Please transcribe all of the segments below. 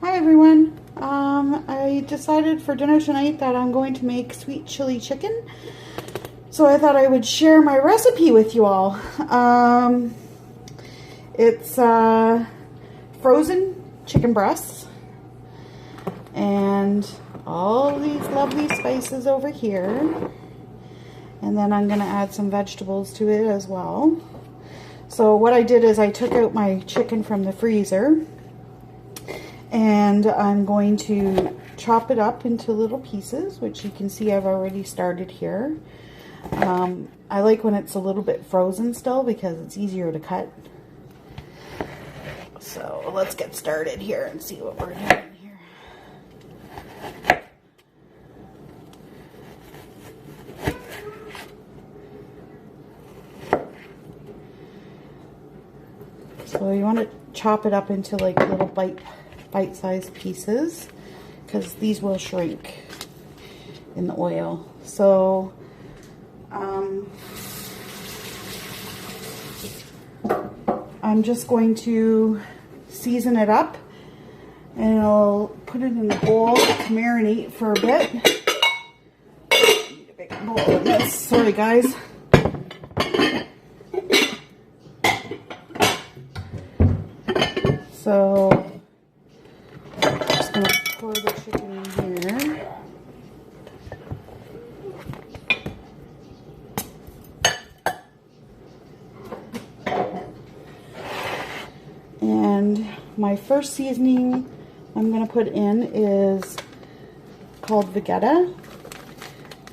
Hi everyone. I decided for dinner tonight that I'm going to make sweet chili chicken. So I thought I would share my recipe with you all. It's frozen chicken breasts and all these lovely spices over here. And then I'm going to add some vegetables to it as well. So what I did is I took out my chicken from the freezer and I'm going to chop it up into little pieces, which you can see I've already started here. I like when it's a little bit frozen still because it's easier to cut. So let's get started here and see what we're doing here. So you want to chop it up into like little bite-sized pieces because these will shrink in the oil. So I'm just going to season it up and I'll put it in a bowl to marinate for a bit. Need a big bowl of this. Sorry guys. So I'm just going to pour the chicken in here. And my first seasoning I'm going to put in is called Vegeta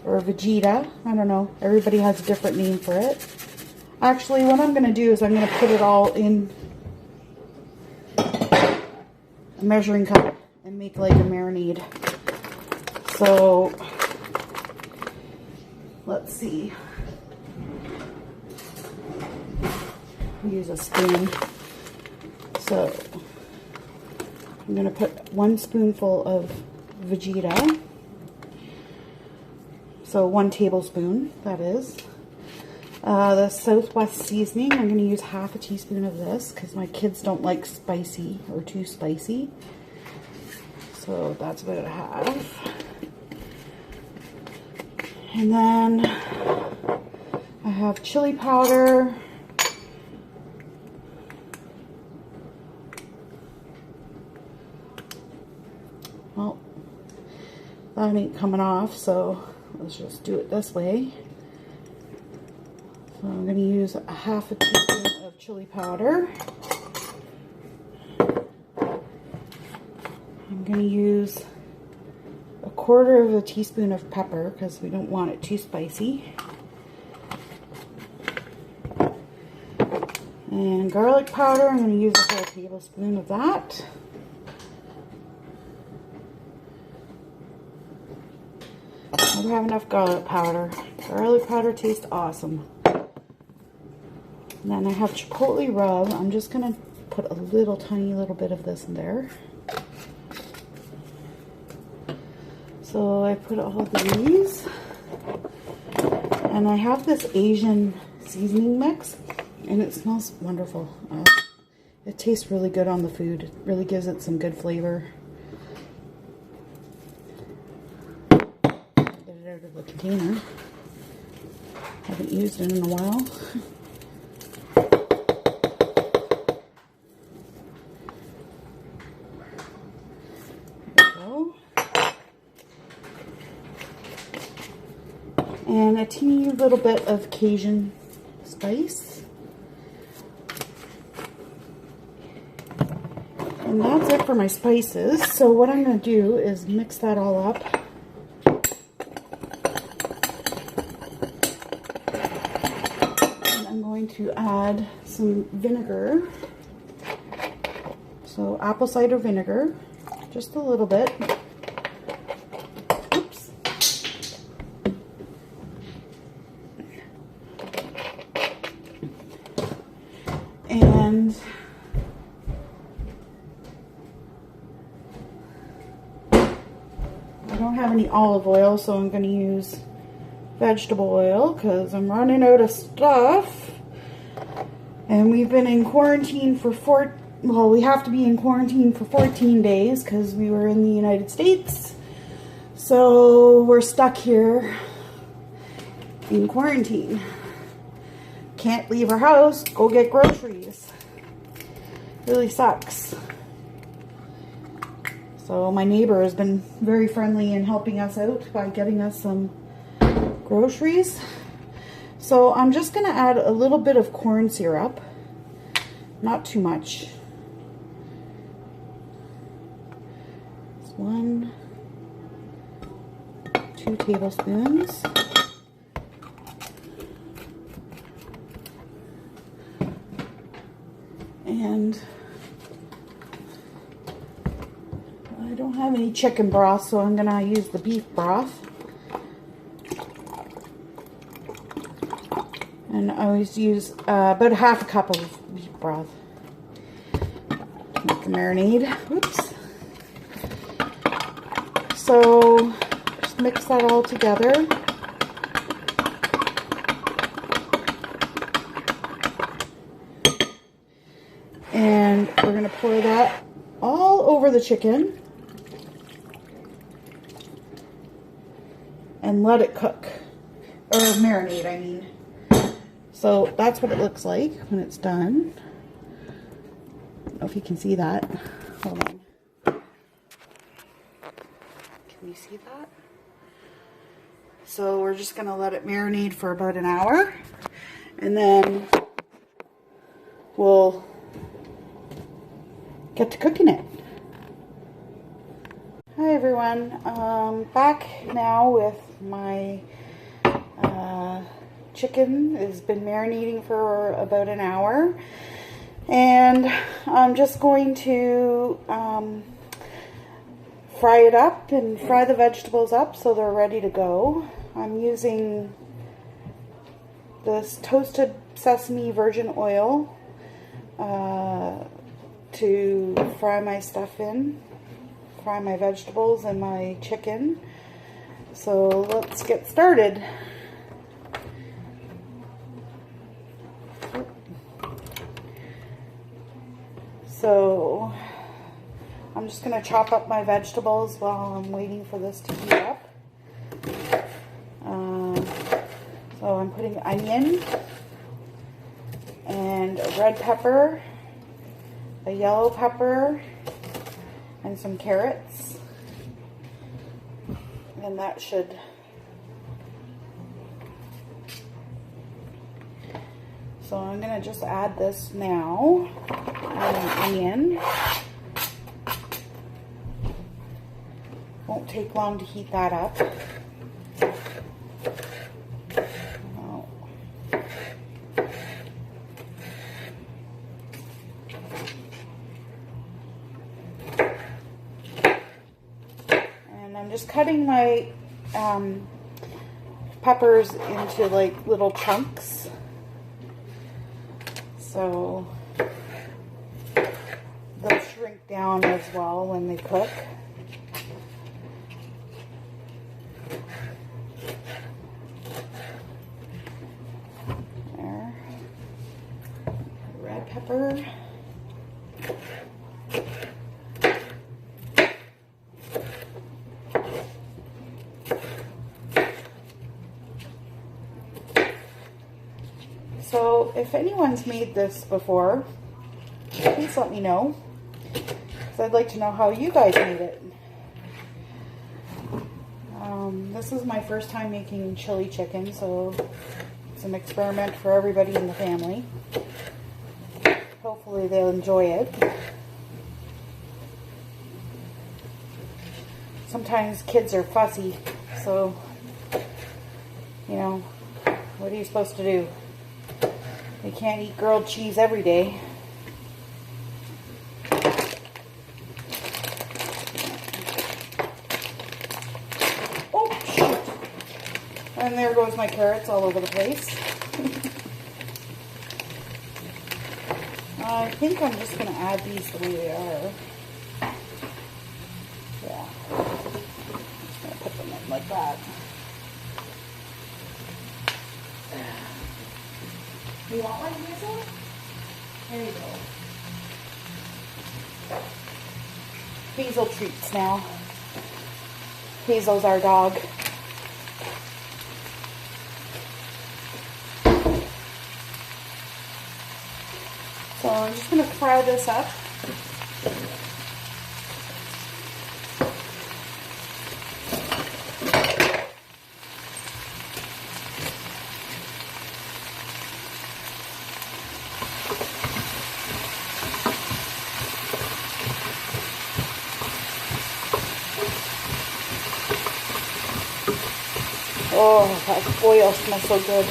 or Vegeta. I don't know. Everybody has a different name for it. Actually, what I'm going to do is I'm going to put it all in a measuring cup and make like a marinade. So let's see. Use a spoon. So I'm going to put 1 spoonful of Vegeta. So 1 tablespoon, that is. The Southwest seasoning, I'm going to use half a teaspoon of this because my kids don't like spicy or too spicy. So that's about half. And then I have chili powder. Well, that ain't coming off, so let's just do it this way. So I'm going to use a half a teaspoon of chili powder. I'm going to use a 1/4 of a teaspoon of pepper because we don't want it too spicy. And garlic powder, I'm going to use a whole tablespoon of that. I don't have enough garlic powder. Garlic powder tastes awesome. And then I have chipotle rub. I'm just going to put a little tiny little bit of this in there. So I put all these. And I have this Asian seasoning mix. And it smells wonderful. It tastes really good on the food. It really gives it some good flavor. Get it out of the container. Haven't used it in a while. And a teeny little bit of Cajun spice. And that's it for my spices. So what I'm going to do is mix that all up. And I'm going to add some vinegar. So apple cider vinegar, just a little bit. And I don't have any olive oil, so I'm going to use vegetable oil because I'm running out of stuff. And we've been in quarantine for well, we have to be in quarantine for 14 days because we were in the United States. So we're stuck here in quarantine. Can't leave our house, go get groceries. Really sucks. So my neighbor has been very friendly in helping us out by getting us some groceries. So I'm just going to add a little bit of corn syrup. Not too much. It's 1, 2 tablespoons. And I don't have any chicken broth, so I'm gonna use the beef broth. And I always use about 1/2 cup of beef broth to make the marinade. Oops. So just mix that all together. And we're going to pour that all over the chicken and let it cook, or marinate, I mean. So that's what it looks like when it's done. I don't know if you can see that. Hold on. Can you see that? So we're just going to let it marinate for about an hour, and then we'll get to cooking it. Hi everyone, back now with my chicken. Has been marinating for about an hour, and I'm just going to fry it up and fry the vegetables up so they're ready to go. I'm using this toasted sesame virgin oil to fry my stuff in, fry my vegetables and my chicken. So let's get started. So I'm just going to chop up my vegetables while I'm waiting for this to heat up. So I'm putting onion and a red pepper, a yellow pepper, and some carrots. And that should so I'm going to just add this now. Onion. Won't take long to heat that up. And I'm just cutting my peppers into like little chunks. So they'll shrink down as well when they cook. There. Red pepper. So if anyone's made this before, please let me know, because I'd like to know how you guys made it. This is my first time making chili chicken, so it's an experiment for everybody in the family. Hopefully they'll enjoy it. Sometimes kids are fussy, so, you know, what are you supposed to do? They can't eat grilled cheese every day. Oh, shoot. And there goes my carrots all over the place. I think I'm just going to add these the way they are. Yeah. I'm just going to put them in like that. You want one, Hazel? There you go. Hazel treats now. Hazel's our dog. So I'm just going to fry this up. Oh, that oil smells so good.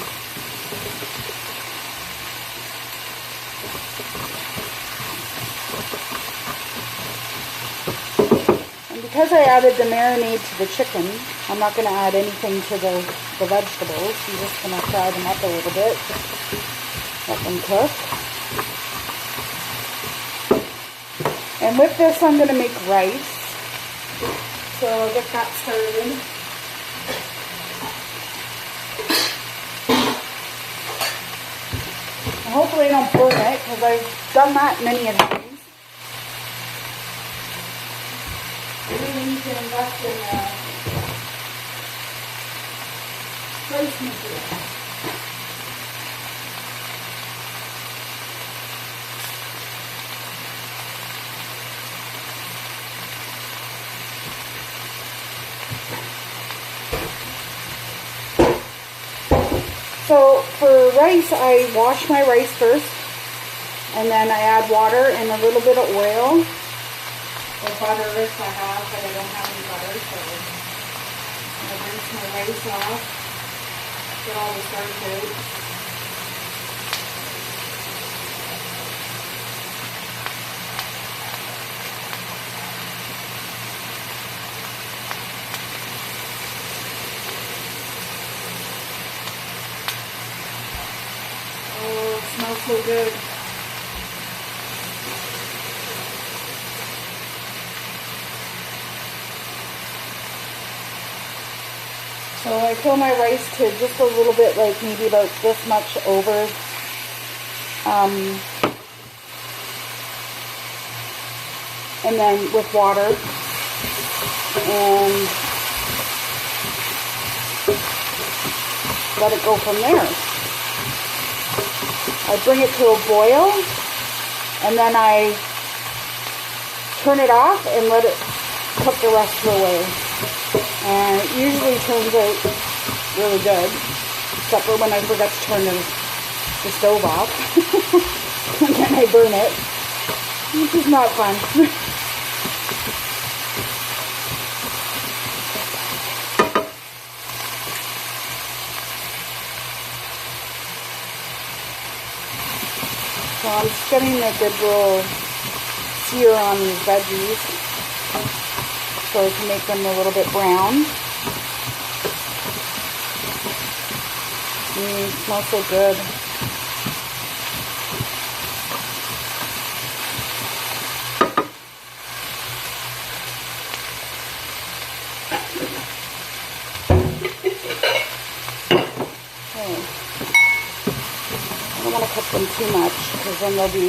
And because I added the marinade to the chicken, I'm not going to add anything to the vegetables. I'm just going to fry them up a little bit. Let them cook. And with this, I'm going to make rice. So I'll get that started. Hopefully I don't burn it, because I've done that many a times. I really need to invest in rice maker. So for rice, I wash my rice first, and then I add water and a little bit of oil, or butter if I have, but I don't have any butter, so I rinse my rice off, get all the starch out. Smells so good. So I fill my rice to just a little bit, like maybe about this much over. And then with water. And let it go from there. I bring it to a boil, and then I turn it off and let it cook the rest of the way. And it usually turns out really good, except for when I forget to turn the stove off. And then I burn it, which is not fun. So I'm just getting a good little sear on these veggies so I can make them a little bit brown. It smells so good. I don't want to cook them too much because then they'll be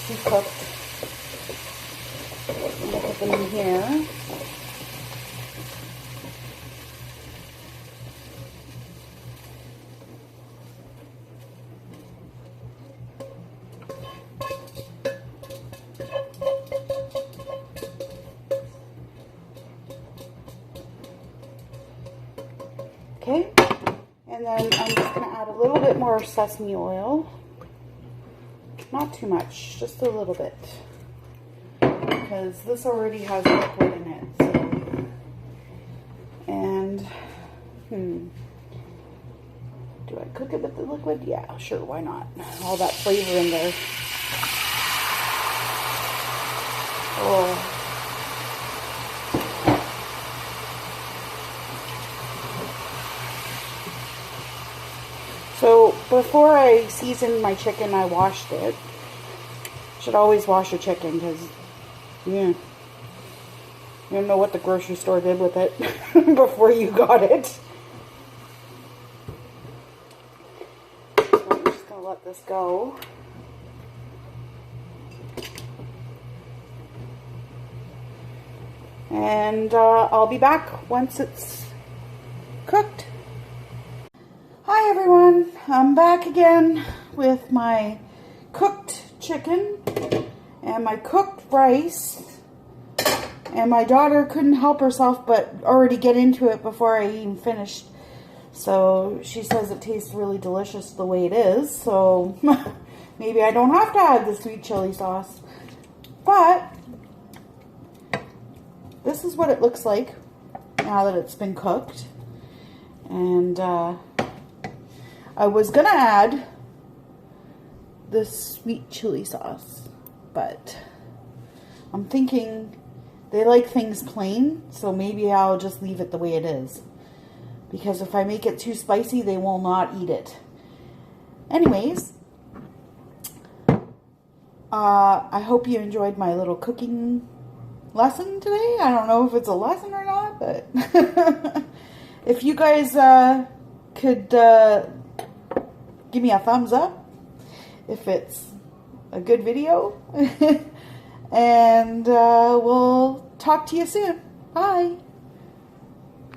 too cooked. I'm going to put them in here. Okay. And then I'm just going to add a little bit more sesame oil. Not too much, just a little bit. Because this already has liquid in it. So. And, do I cook it with the liquid? Yeah, sure, why not? All that flavor in there. Oh. So before I seasoned my chicken, I washed it. Should always wash your chicken because, yeah, you don't know what the grocery store did with it before you got it. So I'm just going to let this go. And I'll be back once it's cooked. Hi everyone, I'm back again with my cooked chicken and my cooked rice. And my daughter couldn't help herself but already get into it before I even finished. So she says it tastes really delicious the way it is. So maybe I don't have to add the sweet chili sauce. But this is what it looks like now that it's been cooked. And I was going to add the sweet chili sauce. But I'm thinking they like things plain. So maybe I'll just leave it the way it is. Because if I make it too spicy, they will not eat it. Anyways, I hope you enjoyed my little cooking lesson today. I don't know if it's a lesson or not, but if you guys could give me a thumbs up if it's a good video. And we'll talk to you soon. Bye.